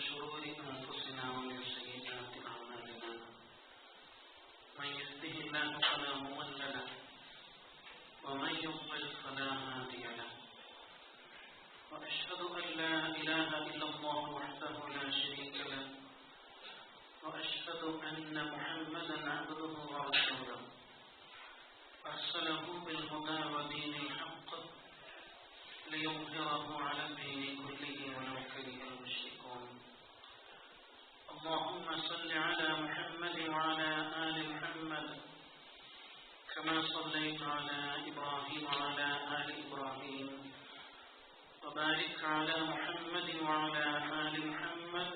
شرور أنفسنا ومن سيئات أعمالنا من يهده الله فلا مضل له ومن يضلل فلا هادي له وأشهد أن لا إله إلا الله وحده لا شريك له وأشهد أن محمدا عبده ورسوله أرسله بالهدى ودين الحق ليظهره على الدين كله ولو كره المشركون. اللهم صل على محمد وعلى آل محمد كما صليت على إبراهيم وعلى آل إبراهيم وبارك على محمد وعلى آل محمد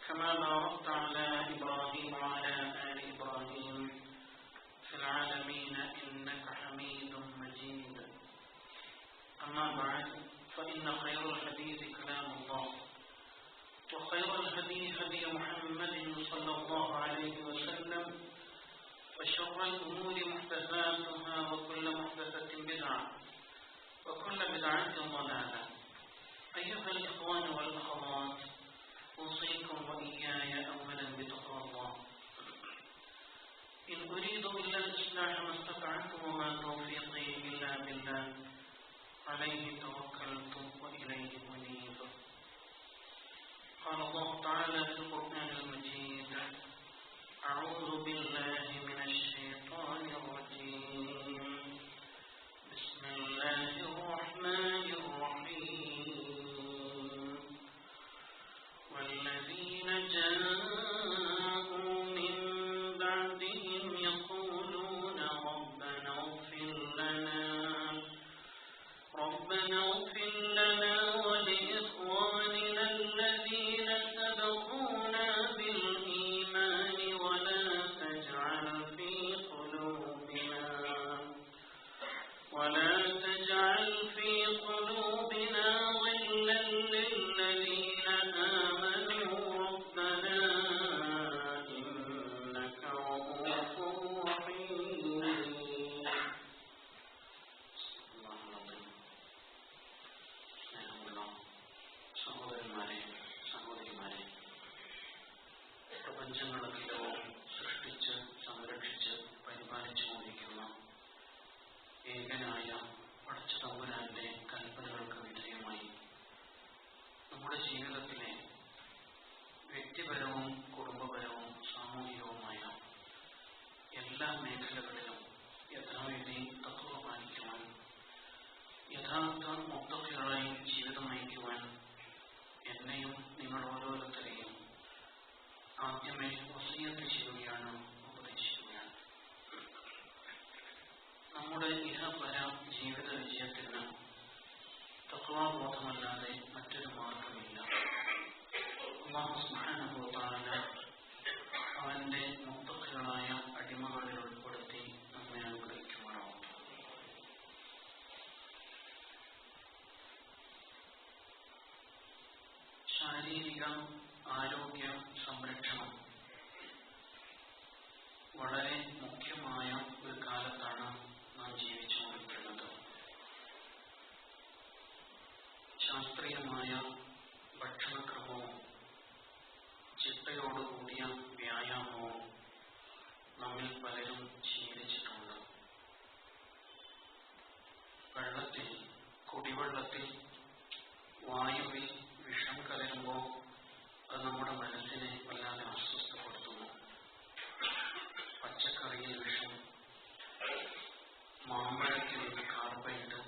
كما باركت على إبراهيم وعلى آل إبراهيم في العالمين إنك حميد مجيد. أما بعد فإن خير الحديث كلام الله وخير الهدي هدي محمد صلى الله عليه وسلم وشر الأمور محدثاتها وكل محدثة بدعة وكل بدعة ضلالة. أيها الإخوان والأخوات، أوصيكم وإياي أولا بتقوى الله. إن أريد إلا الإصلاح ما استطعت وما توفيقي إلا بالله عليه توكلت وإليه أنيب. قال الله تعالى في القرآن المجيد: أعوذ بالله من الشيطان الرجيم. بسم الله الرحمن الرحيم. والذين جاءوا من بعدهم يقولون ربنا اغفر لنا ولإخواننا الذين سبقونا بالإيمان ولا تجعل في قلوبنا غلا للذين آمنوا ربنا إنك رؤوف رحيم. സഹോദരന്മാരെ, സഹോദരിമാരെ, പ്രപഞ്ചങ്ങളെല്ലാം സൃഷ്ടിച്ച് സംരക്ഷിച്ച് പരിപാലിച്ചുകൊണ്ടിരിക്കുന്ന ഏകനായ പടച്ചതമ്പുരാന്റെ കൽപ്പനകൾക്ക് വിധേയമായി നമ്മുടെ ജീവിതത്തിലെ വ്യക്തിപരവും കുടുംബപരവും സാമൂഹികവുമായ എല്ലാ മേഖലകളിലും യഥാവിധി തഖ്വ പാലിക്കുവാൻ, യഥാർത്ഥ മുത്തഖികളായി ജീവിതം നയിക്കുവാൻ എന്നെയും നിങ്ങൾ ഓരോരുത്തരെയും ആദ്യമേ വസിയ്യത്ത് ചെയ്യുകയാണ്, ഉപദേശിക്കുകയാണ്. നമ്മുടെ ഇഹപര ജീവിത വിജയത്തിന് തഖ്വാബോധമല്ലാതെ മറ്റൊരു മാർഗമില്ല. അല്ലാഹു സുബ്ഹാനഹു വ തആല അവന്റെ മുത്തഖികളായ അടിമകളിൽ ഉൾപ്പെടുത്തി നമ്മെ അനുഗ്രഹിക്കുമാറാവട്ടെ. ശാരീരിക ആരോഗ്യ സംരക്ഷണം വളരെ മുഖ്യമായ ഒരു കാലത്താണ് നാം ജീവിച്ചുകൊണ്ടിരിക്കുന്നത്. ശാസ്ത്രീയമായ ഭക്ഷണക്രമവും ചിട്ടയോടുകൂടിയ വ്യായാമവും നമ്മിൽ പലരും ശീലിച്ചിട്ടുണ്ട്. വെള്ളത്തിൽ, കുടിവെള്ളത്തിൽ, വായുവിൽ വിഷം കലരുമ്പോൾ അത് നമ്മുടെ മനസ്സിനെ വല്ലാതെ അസ്വസ്ഥപ്പെടുത്തുന്നു. പച്ചക്കറിയിൽ വിഷം, മാമ്പഴത്തിൽ കാർബൈഡ്,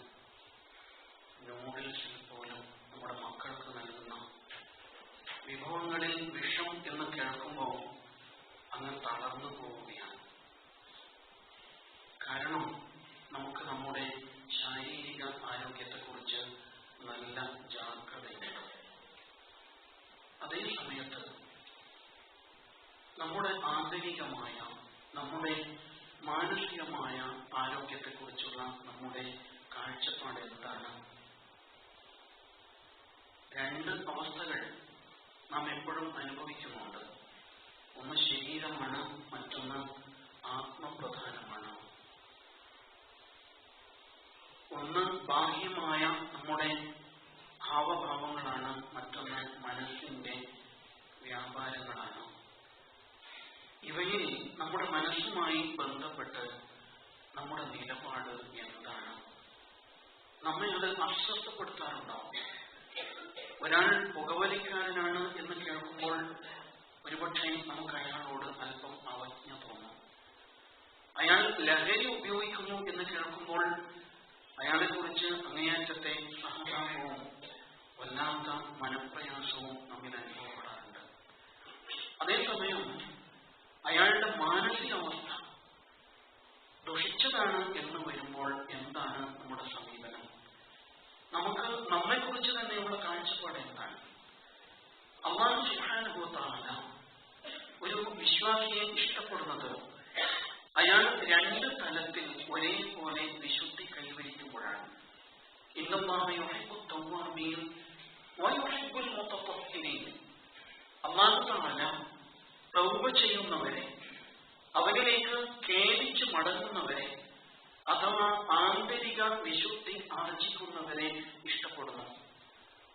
നൂഡിൽസിൽ പോലും നമ്മുടെ മക്കൾക്ക് നൽകുന്ന വിഭവങ്ങളിൽ വിഷം എന്ന് കേൾക്കുമ്പോൾ അങ്ങ് തളർന്നു പോവുകയാണ്. കാരണം നമുക്ക് നമ്മുടെ ശാരീരിക ആരോഗ്യത്തെക്കുറിച്ച് നല്ല ജാഗ്രതയുണ്ട്. അതേ സമയത്ത് നമ്മുടെ ആന്തരികമായ, നമ്മുടെ മാനസികമായ ആരോഗ്യത്തെക്കുറിച്ചുള്ള നമ്മുടെ കാഴ്ചപ്പാട് എന്താണ്? രണ്ട് അവസ്ഥകൾ നാം എപ്പോഴും അനുഭവിക്കുന്നുണ്ട്. ഒന്ന് ശരീരമാണ്, മറ്റൊന്ന് ആത്മപ്രധാനമാണ്. ഒന്ന് ബാഹ്യമായ നമ്മുടെ ഹാവഭാവങ്ങളാണ്, മറ്റൊന്ന് മനസ്സിന്റെ വ്യാപാരങ്ങളാണ്. ഇവയിൽ നമ്മുടെ മനസ്സുമായി ബന്ധപ്പെട്ട് നമ്മുടെ നിലപാട് എന്താണ്? നമ്മെ അത് അസ്വസ്ഥപ്പെടുത്താറുണ്ടാവും. ഒരാൾ പുകവലിക്കാരനാണ് എന്ന് കേൾക്കുമ്പോൾ ഒരുപക്ഷെ നമുക്ക് അയാളോട് അല്പം അവജ്ഞ തോന്നും. അയാൾ ലഹരി ഉപയോഗിക്കുന്നു എന്ന് കേൾക്കുമ്പോൾ അയാളെക്കുറിച്ച് അങ്ങേയറ്റത്തെ സഹതാപവും വല്ലാത്ത മനപ്രയാസവും നമ്മിൽ അനുഭവപ്പെടാറുണ്ട്. അതേസമയം അയാളുടെ മാനസികാവസ്ഥ ദുഷിച്ചതാണ് എന്ന് വരുമ്പോൾ എന്താണ് നമ്മുടെ സമീപനം? നമുക്ക് നമ്മെക്കുറിച്ച് തന്നെയുള്ള കാഴ്ചപ്പാട് എന്താണ്? അല്ലാഹു സുബ്ഹാനഹു വ തആല ഒരു വിശ്വാസിയെ ഇഷ്ടപ്പെടുന്നത് അയാൾ രണ്ട് തലത്തിൽ ഒരേപോലെ വിശുദ്ധി കൈവരിക്കുമ്പോഴാണ്. ഇന്നല്ലാഹു യുഹിബ്ബു തവ്വാബീൻ വ യുഹിബ്ബുൽ മുതതഹ്ഹിരീൻ. അല്ലാഹു തആല തൗബ ചെയ്യുന്നവരെ, അവനിലേക്ക് ഖേദിച്ച് മടങ്ങുന്നവരെ അഥവാ ആന്തരിക വിശുദ്ധി ആർജിക്കുന്നവരെ ഇഷ്ടപ്പെടുന്നു.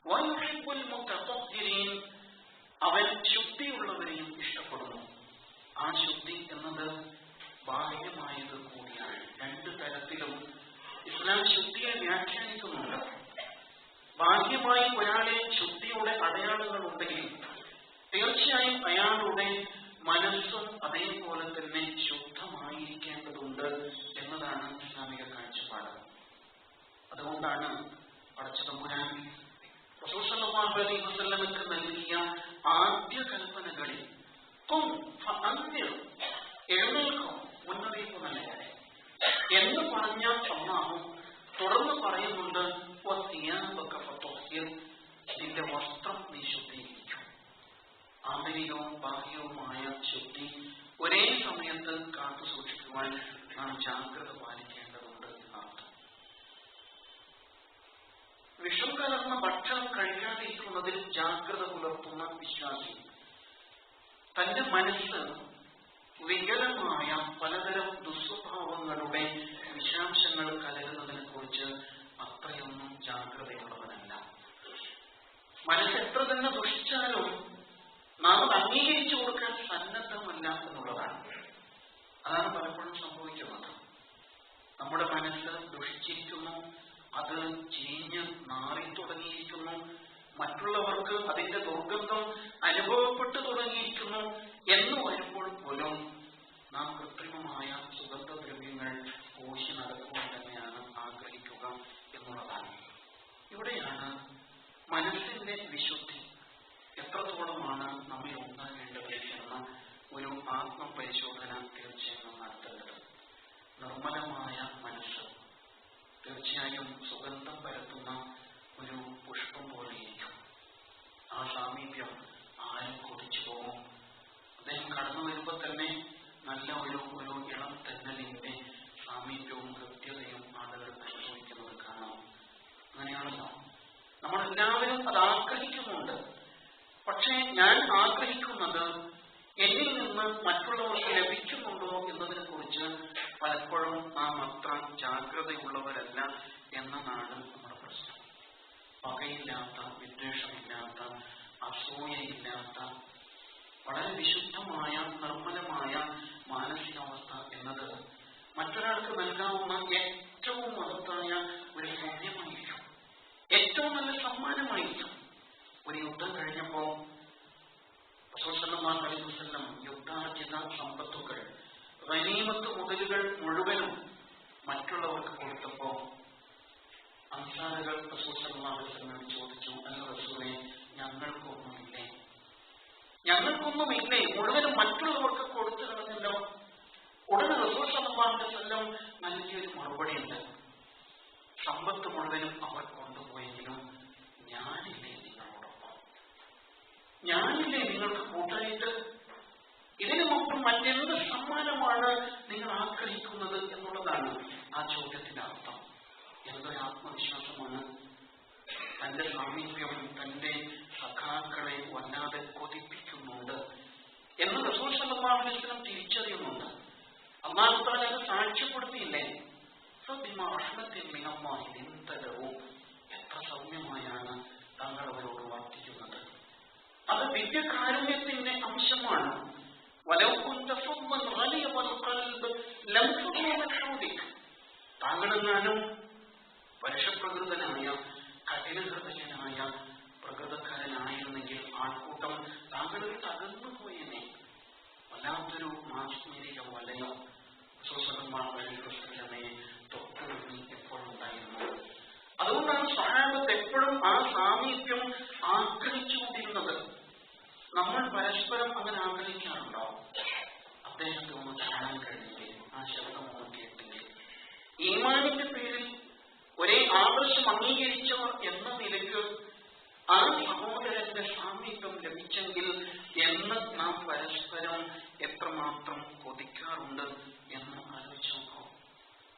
വ യുഹിബ്ബുൽ മുതതഹ്ഹിരീൻ, അവൻ ശുദ്ധിയുള്ളവരെയും ഇഷ്ടപ്പെടുന്നു. ആ ശുദ്ധി എന്നത് ബാഹ്യമായത് കൂടിയാണ്. രണ്ട് തരത്തിലും ഇസ്ലാം ശുദ്ധിയെ വ്യാഖ്യാനിക്കുന്നുണ്ട്. ബാഹ്യമായി ഒരാളെ ശുദ്ധിയുടെ അടയാളങ്ങൾ ഉണ്ടെങ്കിൽ തീർച്ചയായും അയാളുടെ മനസ്സും അതേപോലെ തന്നെ ശുദ്ധമായിരിക്കേണ്ടതുണ്ട് എന്നതാണ് ഇസ്ലാമിക കാഴ്ചപ്പാട്. അതുകൊണ്ടാണ് പടച്ചതമ്പുരാൻ റസൂൽ സല്ലല്ലാഹു അലൈഹി വസല്ലമക്ക് നൽകിയ ആദ്യ കൽപ്പനകളിൽ എഴുന്നേൽക്കോ, മുന്നറിയിപ്പ് നൽകണേ എന്ന് പറഞ്ഞ അല്ലാഹു തുടർന്ന് പറയുന്നുണ്ട്, നിന്റെ വസ്ത്രം നീ ശുദ്ധീകരിക്കും. ആന്തരികവും ബാഹ്യവുമായ ശുദ്ധി ഒരേ സമയത്ത് കാത്തു സൂക്ഷിക്കുവാൻ നാം ജാഗ്രത പാലിക്കേണ്ടതുണ്ട് എന്നർത്ഥം. വിഷം കലർന്ന ഭക്ഷണം കഴിക്കാതിരിക്കുന്നതിൽ ജാഗ്രത പുലർത്തുന്ന വിശ്വാസി തന്റെ മനസ്സ് വികലമായ പലതരം ദുസ്വഭാവങ്ങളുടെ വിഷാംശങ്ങൾ കലരുന്നതിനെ കുറിച്ച് അത്രയൊന്നും ജാഗ്രതയുള്ളവനല്ല. മനസ്സ് എത്ര തന്നെ ദുഷിച്ചാലും നാം അത് അംഗീകരിച്ചു കൊടുക്കാൻ സന്നദ്ധമല്ല എന്നുള്ളതാണ്. അതാണ് പലപ്പോഴും സംഭവിക്കുന്നത്. നമ്മുടെ മനസ്സ് ദുഷിച്ചിരിക്കുന്നു, അത് ചീഞ്ഞ് നാറി തുടങ്ങിയിരിക്കുന്നു, മറ്റുള്ളവർക്ക് അതിന്റെ ദുർഗന്ധം അനുഭവപ്പെട്ടു തുടങ്ങിയിരിക്കുന്നു എന്ന് വരുമ്പോൾ പോലും നാം കൃത്രിമമായ സുഗന്ധദ്രവ്യങ്ങൾ പൂശി നടക്കുവാൻ തന്നെയാണ് ആഗ്രഹിക്കുക എന്നുള്ളതാണ്. ഇവിടെയാണ് മനസ്സിന്റെ വിശുദ്ധി എത്രത്തോളമാണ് നമ്മിൽ ഉണ്ടാകേണ്ടത് എന്ന ഒരു ആത്മപരിശോധന തീർച്ചയായും നടത്തേണ്ടത്. നിർമ്മലമായ മനസ്സ് തീർച്ചയായും സുഗന്ധം പരത്തുന്ന ഒരു പുഷ്പം പോലെയിരിക്കും. ആ സാമീപ്യം ആരും കൊതിച്ചു പോകും. അദ്ദേഹം കടന്നു വരുമ്പോൾ തന്നെ നല്ല ഒരു ഇളം തെന്നലിന്റെ സാമീപ്യവും കൃത്യതയും ആളുകൾ അനുഭവിക്കുന്നത് കാണാം. അങ്ങനെയാണല്ലോ നമ്മളെല്ലാവരും അത് ആഗ്രഹിക്കുന്നുണ്ട്. പക്ഷേ ഞാൻ ആഗ്രഹിക്കുന്നത് എന്നിൽ നിന്ന് മറ്റുള്ളവർക്ക് ലഭിക്കുന്നുണ്ടോ എന്നതിനെ കുറിച്ച് പലപ്പോഴും നാം അത്ര ജാഗ്രതയുള്ളവരല്ല എന്നതാണ് നമ്മുടെ പ്രശ്നം. പകയില്ലാത്ത, വിദ്വേഷമില്ലാത്ത, അസൂയയില്ലാത്ത വളരെ വിശുദ്ധമായ നിർമ്മലമായ മാനസികാവസ്ഥ എന്നത് മറ്റൊരാൾക്ക് നൽകാവുന്ന ഏറ്റവും മഹത്തായ ഒരു പുണ്യമായിരിക്കും, ഏറ്റവും നല്ല സമ്മാനമായിരിക്കും. ഒരു യുദ്ധം കഴിഞ്ഞപ്പോൾ റസൂൽ സല്ലല്ലാഹു അലൈഹി വസല്ലം യുദ്ധാർജിത സമ്പത്തുകൾ, ഗനീമത്ത് മുതലുകൾ മുഴുവനും മറ്റുള്ളവർക്ക് കൊടുത്തപ്പോൾ അൻസാറുകൾ റസൂൽ സല്ലല്ലാഹു അലൈഹി വസല്ലം ചോദിച്ചു, അല്ല റസൂലേ, ഞങ്ങൾക്കൊന്നുമില്ലേ? മുഴുവനും മറ്റുള്ളവർക്ക് കൊടുത്തു കളഞ്ഞല്ലോ. ഉടനെ റസൂൽ സല്ലല്ലാഹു അലൈഹി വസല്ലം നൽകിയൊരു മറുപടിയുണ്ട്. സമ്പത്ത് മുഴുവനും അവർ കൊണ്ടുപോയെങ്കിലും ഞാനില്ലേ നിങ്ങളോടൊപ്പം? ഞാനില്ലേ നിങ്ങൾക്ക് കൂട്ടായിട്ട്? ഇതിനുമൊപ്പം മറ്റെന്ത് സമ്മാനമാണ് നിങ്ങൾ ആഗ്രഹിക്കുന്നത് എന്നുള്ളതാണ് ആ ചോദ്യത്തിന്റെ അർത്ഥം. എന്തൊരു ആത്മവിശ്വാസമാണ്! തന്റെ സാമീപ്യം തന്റെ സഖാക്കളെ വല്ലാതെ കൊതിപ്പിക്കുന്നുണ്ട് എന്ന് റസൂൽ സല്ലല്ലാഹു അലൈഹി വസല്ലം തിരിച്ചറിയുന്നുണ്ട്. അല്ലാഹു തആല അത് സാക്ഷ്യപ്പെടുത്തിയില്ലേ? എത്ര സൗമ്യമായാണ് താങ്കൾ അവരോട് വർത്തിക്കുന്നത്. അത് ദിവ്യകാരുണ്യത്തിന്റെ അംശമാണ്. താങ്കളെങ്ങാനും പരുഷപ്രകൃതനായ കഠിനഹൃദയനായ പ്രകൃതക്കാരനായിരുന്നെങ്കിൽ ആൾക്കൂട്ടം താങ്കളിൽ തകർന്നു പോയനെ. വല്ലാത്തൊരു മാസ്മരിക വലയം തൊട്ടുകളിൽ എപ്പോഴും ഉണ്ടായിരുന്നു. അതുകൊണ്ടാണ് സ്വഹാബത്ത് എപ്പോഴും ആ സാമീപ്യം ആഗ്രഹിച്ചുകൊണ്ടിരുന്നത്. നമ്മൾ പരസ്പരം അങ്ങനെ ആഗ്രഹിക്കാറുണ്ടോ? അദ്ദേഹത്തെ ഒന്ന് കാണാൻ കഴിഞ്ഞെങ്കിൽ, ആ ശബ്ദം ഒന്ന് കേട്ടെങ്കിൽ, ഈമാനിന്റെ പേരിൽ ഒരേ ആദർശം അംഗീകരിച്ചവർ എന്ന നിലയ്ക്ക് ആ സഹോദരന്റെ സാമീപ്യം ലഭിച്ചെങ്കിൽ എന്ന് നാം പരസ്പരം എത്രമാത്രം കൊതിക്കാറുണ്ട് എന്ന് ആലോചിച്ച് നോക്കൂ.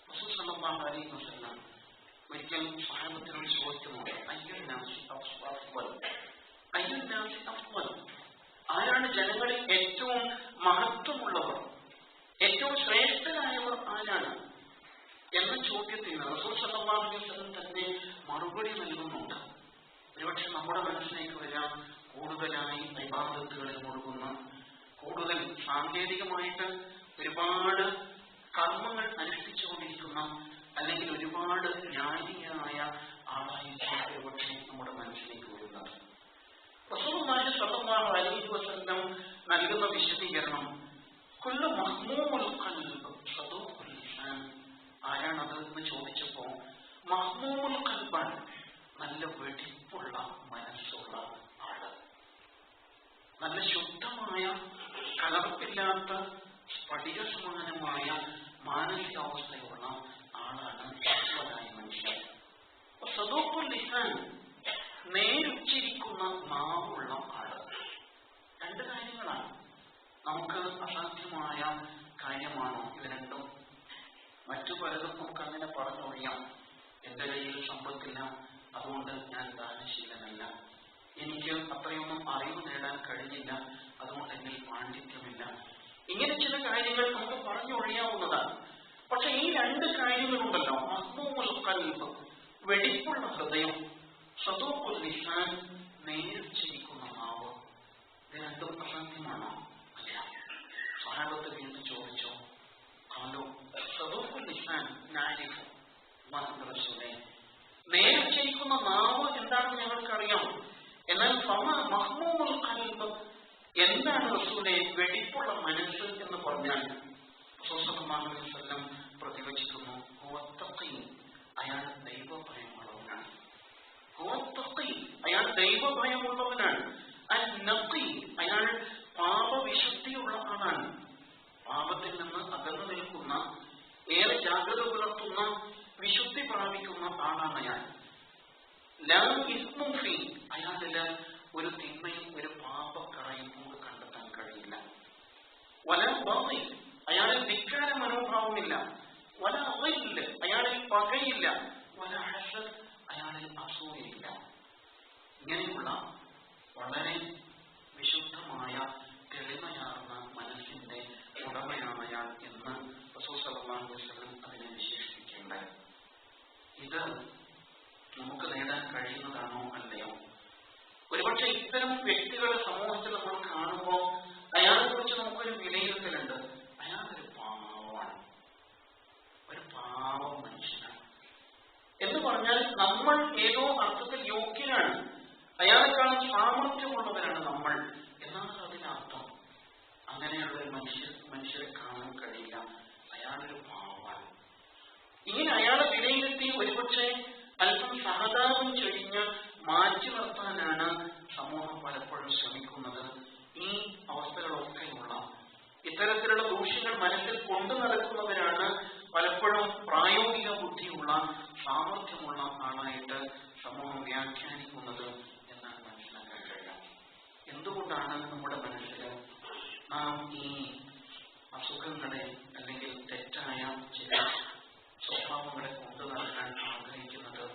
റസൂൽ സല്ലല്ലാഹു അലൈഹി വസല്ലം ഒരിക്കൽ സ്വഹാബത്തിനോട് ചോദിക്കുന്നുണ്ട്, ആരാണ് ജനങ്ങളിൽ ഏറ്റവും മഹത്വമുള്ളവർ, ഏറ്റവും ശ്രേഷ്ഠരായവർ ആരാണ് എന്ന ചോദ്യത്തിന് റസൂൽ സല്ലല്ലാഹു അലൈഹി വസല്ലം തന്നെ മറുപടി നൽകുന്നുണ്ട്. ഒരുപക്ഷെ നമ്മുടെ മനസ്സിലേക്ക് വരാം, കൂടുതലായി ഇബാദത്തുകളിൽ മുഴുകുന്ന, കൂടുതൽ സാങ്കേതികമായിട്ട് ഒരുപാട് കർമ്മങ്ങൾ അനുഷ്ഠിച്ചുകൊണ്ടിരിക്കുന്ന, അല്ലെങ്കിൽ ഒരുപാട് ജ്ഞാനിയായ ആളായിരിക്കും ഒരുപക്ഷെ നമ്മുടെ മനസ്സിലേക്ക് വരുന്നത്. റസൂലുള്ളാഹി സ്വല്ലല്ലാഹു അലൈഹി വസല്ലം നൽകുന്ന വിശദീകരണം, കുല്ലു മഹ്മൂമുൽ ഖൽബ് സദൂഖുൽ ലിസാൻ. ആരാണത് എന്ന് ചോദിച്ചപ്പോ മഹ്മൂമുൽ ഖൽബാണ്, നല്ല വെടിപ്പുള്ള മനസ്സുള്ള ആള്, നല്ല ശുദ്ധമായ കലർപ്പില്ലാത്ത സ്ഫടിക സമാനമായ മാനസികാവസ്ഥയുള്ള ആളാണ് സത്വനായ മനുഷ്യൻ. സദൂഖുൽ ലിസാൻ, നേരുച്ചരിക്കുന്ന നാവുള്ള ആള്. രണ്ട് കാര്യങ്ങളാണ്. നമുക്ക് അസാധ്യമായ കാര്യമാണോ ഇവ രണ്ടും? മറ്റു പലതും നമുക്ക് അങ്ങനെ പറഞ്ഞൊഴിയാം. എന്റെ കയ്യിൽ സമ്പത്തില്ല, അതുകൊണ്ട് ഞാൻ ദാനശീലനല്ല. എനിക്ക് അത്രയൊന്നും അറിവ് നേടാൻ കഴിഞ്ഞില്ല, അതുകൊണ്ട് എന്നിൽ പാണ്ഡിത്യമില്ല. ഇങ്ങനെ ചില കാര്യങ്ങൾ നമുക്ക് പറഞ്ഞൊഴിയാവുന്നതാണ്. പക്ഷെ ഈ രണ്ട് കാര്യങ്ങളുണ്ടല്ലോ, മഹ്മൂമുൽ ഖൽബ്, വെടിപ്പുള്ള ഹൃദയം, സദൂഖുൽ ലിസാൻ, നേരിച്ചിരിക്കുന്ന നാവ്, ഇത് രണ്ടും അസാധ്യമാണോ? അല്ല. സ്വഹാബത്ത് വീണ്ടും ചോദിച്ചോ, ഖാലൂ സദൂഖുൽ ലിസാൻ നഅരിഫു അല്ലാഹുവിന്റെ റസൂലേ, നേരിച്ചിരിക്കുന്ന നാവ് എന്താണെന്ന് ഞങ്ങൾക്കറിയാം, എന്നാൽ മഹ്മൂമുൽ ഖൽബ് എന്താണ് റസൂലേ? വെടിപ്പുള്ള മനസ്സ് എന്ന് പറഞ്ഞാൽ റസൂൽ സല്ലല്ലാഹു അലൈഹി വസല്ലം പ്രതിവചിക്കുന്നു, അയാൾ ദൈവഭയമുള്ളവനാണ്. അയാൾ ദൈവഭയമുള്ളവനാണ്. അയാൾ പാപവിശുദ്ധിയുള്ള ആളാണ്. പാപത്തിൽ നിന്ന് അകന്നു നിൽക്കുന്ന, ഏറെ ജാഗ്രത പുലർത്തുന്ന, വിശുദ്ധി പ്രാപിക്കുന്ന ആളാണ് അയാൾ. അയാളിൽ ഒരു തിന്മയും ഒരു പാപക്കറയും നമുക്ക് കണ്ടെത്താൻ കഴിയില്ല. അയാളിൽ ധിക്കാര മനോഭാവമില്ല. അയാളിൽ പകയില്ല. അയാളിൽ അസൂയയില്ല. ഇങ്ങനെയുള്ള വളരെ വിശുദ്ധമായ തെളിമയാർന്ന മനസ്സിന്റെ ഉടമയാണ് അയാൾ എന്ന് റസൂൽ സല്ലല്ലാഹു അലൈഹി വസല്ലം അതിനെ വിശേഷിപ്പിക്കുകയുണ്ടായി. ഇത് നമുക്ക് നേടാൻ കഴിയുന്നതാണോ അല്ലയോ? ഒരുപക്ഷെ ഇത്തരം വ്യക്തികളെ സമൂഹത്തിൽ നമ്മൾ കാണുമ്പോൾ അയാളെ കുറിച്ച് നമുക്കൊരു വിലയിരുത്തലുണ്ട്. അയാളൊരു പാവമാണ്, ഒരു പാവം മനുഷ്യനാണ് എന്ന് പറഞ്ഞാൽ നമ്മൾ ഏതോ അർത്ഥത്തിൽ യോഗ്യനാണ്, അയാളെക്കാളും സാമർഥ്യമുള്ളവരാണ് നമ്മൾ എന്നാണ് അതിനർത്ഥം. അങ്ങനെയുള്ള ഒരു മനുഷ്യരെ കാണാൻ കഴിയില്ല. അയാളൊരു പാവമാണ്. ഇങ്ങനെ അയാളെ വിലയിരുത്തി ഒരുപക്ഷെ അല്പം സഹതാപം ചൊരിഞ്ഞ് മാറ്റി നിർത്താനാണ് സമൂഹം പലപ്പോഴും ശ്രമിക്കുന്നത്. ഈ അവസ്ഥകളൊക്കെയുള്ള ഇത്തരത്തിലുള്ള ദൂഷ്യങ്ങൾ മനസ്സിൽ കൊണ്ടു നടക്കുന്നവരാണ് പലപ്പോഴും പ്രായോഗിക ബുദ്ധിയുള്ള, സാമർഥ്യമുള്ള ആളായിട്ട് സമൂഹം വ്യാഖ്യാനിക്കുന്നത് എന്നാണ് മനസ്സിലാക്കാൻ കഴിയുക. എന്തുകൊണ്ടാണ് നമ്മുടെ മനസ്സിൽ നാം ഈ അസുഖങ്ങളെ അല്ലെങ്കിൽ തെറ്റായ ചില സ്വഭാവങ്ങളെ കൊണ്ടു നടക്കാൻ ആഗ്രഹിക്കുന്നത്?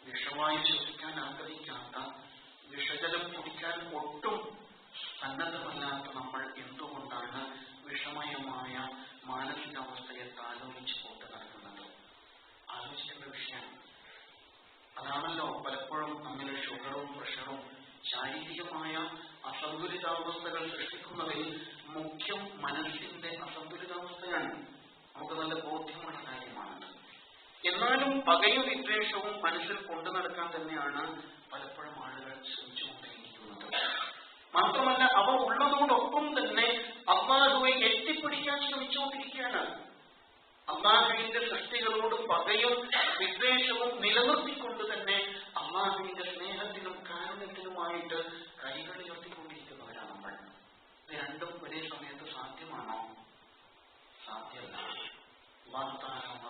വിഷവായു ശ്വസിക്കാൻ ആഗ്രഹിക്കാത്ത, വിഷജലം കുടിക്കാൻ ഒട്ടും സന്നദ്ധമല്ലാത്ത നമ്മൾ എന്തുകൊണ്ടാണ് വിഷമയമായ മാനസികാവസ്ഥയെ ആലോചിച്ച് കൊണ്ട് നടക്കുന്നത്? ആലോചിക്കേണ്ട വിഷയമാണ്. അതാണല്ലോ പലപ്പോഴും നമ്മൾ ഷുഗറും പ്രഷറും ശാരീരികമായ അസന്തുലിതാവസ്ഥകൾ സൃഷ്ടിക്കുന്നതിൽ മുഖ്യം മനസ്സിന്റെ അസന്തുലിതാവസ്ഥയാണ്. നമുക്ക് നല്ല ബോധ്യമുള്ള കാര്യമാണത്. എന്നാലും പകയും വിദ്വേഷവും മനസ്സിൽ കൊണ്ടു നടക്കാൻ തന്നെയാണ് പലപ്പോഴും ആളുകൾ ശ്രമിച്ചുകൊണ്ടിരിക്കുന്നത്. മാത്രമല്ല, അവ ഉള്ളതോടൊപ്പം തന്നെ അല്ലാഹുവെ എത്തിപ്പിടിക്കാൻ ശ്രമിച്ചുകൊണ്ടിരിക്കുകയാണ്. അല്ലാഹുവിന്റെ സൃഷ്ടികളോട് പകയും വിദ്വേഷവും നിലനിർത്തിക്കൊണ്ട് തന്നെ അല്ലാഹുവിന്റെ സ്നേഹത്തിനും കാരുണ്യത്തിനുമായിട്ട് കൈകൾ ഉയർത്തിക്കൊണ്ടിരിക്കുന്നവരാണ് നമ്മൾ. ഇത് രണ്ടും ഒരേ സമയത്ത് സാധ്യമാണോ? സാധ്യമല്ല. വാർത്താനുണ്ട്